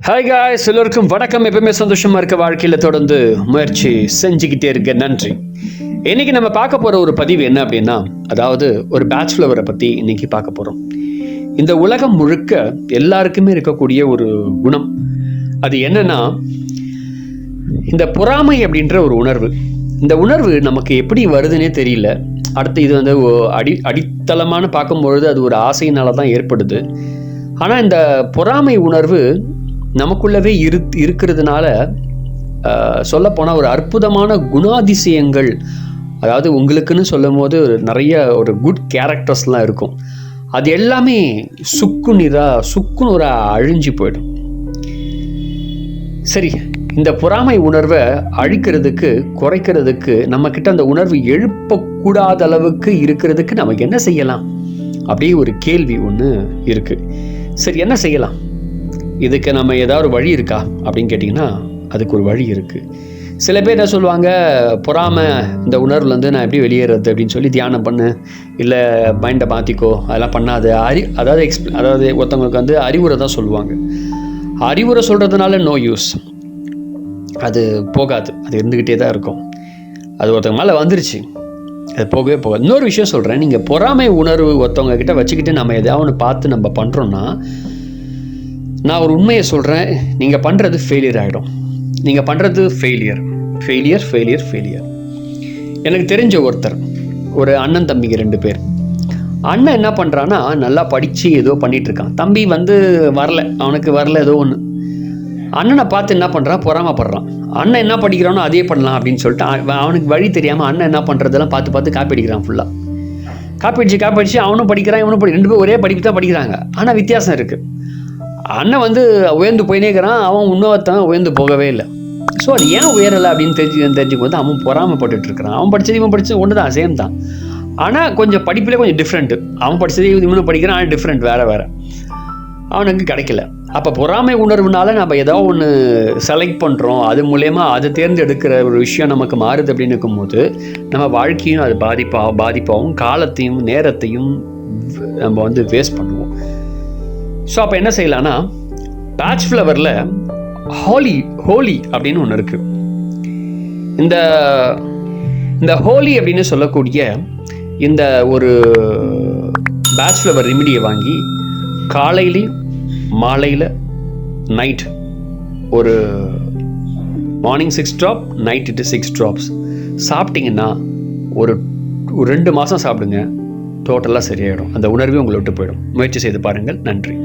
Hi guys, எல்லோருக்கும் வணக்கம். எப்பவுமே சந்தோஷமாக இருக்க வாழ்க்கையில் தொடர்ந்து முயற்சி செஞ்சுக்கிட்டே இருக்க நன்றி. இன்றைக்கி நம்ம பார்க்க போகிற ஒரு பதிவு என்ன அப்படின்னா, அதாவது ஒரு பேட்ச் ஃப்ளவரை பற்றி இன்றைக்கி பார்க்க போகிறோம். இந்த உலகம் முழுக்க எல்லாருக்குமே இருக்கக்கூடிய ஒரு குணம். அது என்னன்னா, இந்த பொறாமை அப்படின்ற ஒரு உணர்வு. இந்த உணர்வு நமக்கு எப்படி வருதுன்னே தெரியல. அடுத்து இது வந்து அடித்தளமான பார்க்கும்பொழுது அது ஒரு ஆசையினால தான் ஏற்படுது. ஆனால் இந்த பொறாமை உணர்வு நமக்குள்ளவே இருக்கிறதுனால சொல்லப்போனால் ஒரு அற்புதமான குணாதிசயங்கள், அதாவது உங்களுக்குன்னு சொல்லும் போது நிறைய ஒரு குட் கேரக்டர்ஸ்லாம் இருக்கும். அது எல்லாமே சுக்குநூறாக அழிஞ்சு போயிடும். சரி, இந்த பொறாமை உணர்வை அழிக்கிறதுக்கு, குறைக்கிறதுக்கு, நம்மக்கிட்ட அந்த உணர்வு எழுப்பக்கூடாத அளவுக்கு இருக்கிறதுக்கு நமக்கு என்ன செய்யலாம் அப்படியே ஒரு கேள்வி ஒன்று இருக்குது. சரி, என்ன செய்யலாம்? இதுக்கு நம்ம ஏதாவது ஒரு வழி இருக்கா அப்படின்னு கேட்டிங்கன்னா, அதுக்கு ஒரு வழி இருக்குது. சில பேர் என்ன சொல்லுவாங்க, பொறாமை இந்த உணர்வுலேருந்து நான் எப்படி வெளியேறது அப்படின்னு சொல்லி தியானம் பண்ணு, இல்லை மைண்டை மாற்றிக்கோ, அதெல்லாம் பண்ணாது. அதாவது ஒருத்தவங்களுக்கு வந்து அறிவுரை தான் சொல்லுவாங்க. அறிவுரை சொல்கிறதுனால நோ யூஸ், அது போகாது, அது இருந்துக்கிட்டே தான் இருக்கும். அது ஒருத்தவங்க மேலே வந்துருச்சு, அது போகவே போகாது. இன்னொரு விஷயம் சொல்கிறேன், நீங்கள் பொறாமை உணர்வு ஒருத்தவங்க கிட்ட வச்சுக்கிட்டு நம்ம எதாவது ஒன்று பார்த்து நம்ம பண்ணுறோன்னா, நான் ஒரு உண்மையை சொல்கிறேன், நீங்கள் பண்ணுறது ஃபெயிலியர் ஆகிடும். நீங்கள் பண்ணுறது ஃபெயிலியர். எனக்கு தெரிஞ்ச ஒருத்தர், ஒரு அண்ணன் தம்பிங்க 2 பேர். அண்ணன் என்ன பண்ணுறான்னா, நல்லா படித்து ஏதோ பண்ணிகிட்ருக்கான். தம்பி வந்து அவனுக்கு வரல ஏதோ ஒன்று. அண்ணனை பார்த்து என்ன பண்ணுறான், பொறாமப்படுறான். அண்ணன் என்ன படிக்கிறானோ அதே பண்ணலாம் அப்படின்னு சொல்லிட்டு அவனுக்கு வழி தெரியாமல் அண்ணன் என்ன பண்ணுறதெல்லாம் பார்த்து காப்பி அடிக்கிறான். ஃபுல்லாக காப்பி அடிச்சு அவனும் படிக்கிறான், இவனும் 2 பேரும் ஒரே படிப்பு தான் படிக்கிறாங்க. ஆனால் வித்தியாசம் இருக்குது. அண்ணன் வந்து உயர்ந்து போயினே இருக்கிறான், அவன் இன்னொருத்தன் உயர்ந்து போகவே இல்லை. ஸோ அது ஏன் உயரலை அப்படின்னு தெரிஞ்சுக்கும் போது அவன் பொறாமப்பட்டு இருக்கிறான். அவன் படித்தது இவன் படித்தது ஒன்று தான், சேம் தான். ஆனால் கொஞ்சம் படிப்பில் கொஞ்சம் டிஃப்ரெண்ட்டு. அவன் படித்தது இவனும் படிக்கிறான், ஆனால் டிஃப்ரெண்ட், வேறு அவனுக்கு கிடைக்கல. அப்போ பொறாமை உணர்வுனால நம்ம ஏதோ ஒன்று செலக்ட் பண்ணுறோம், அது மூலயமா அது தேர்ந்தெடுக்கிற ஒரு விஷயம் நமக்கு மாறுது அப்படின்னு இருக்கும்போது நம்ம வாழ்க்கையும் அது பாதிப்பாகவும் காலத்தையும் நேரத்தையும் நம்ம வந்து வேஸ்ட் பண்ணுவோம். ஸோ அப்போ என்ன செய்யலான்னா, பேட்ச் ஃப்ளவரில் ஹோலி அப்படின்னு ஒன்று இருக்குது. இந்த ஹோலி அப்படின்னு சொல்லக்கூடிய இந்த ஒரு பேட்ச் ஃப்ளவர் ரெமிடியை வாங்கி காலையிலையும் மாலையில் நைட் ஒரு மார்னிங் 6 ட்ராப், நைட்டு 6 ட்ராப்ஸ் சாப்பிட்டிங்கன்னா ஒரு 2 மாதம் சாப்பிடுங்க, டோட்டலாக சரியாயிடும். அந்த உணர்வே உங்களை விட்டு போயிடும். முயற்சி செய்து பாருங்கள். நன்றி.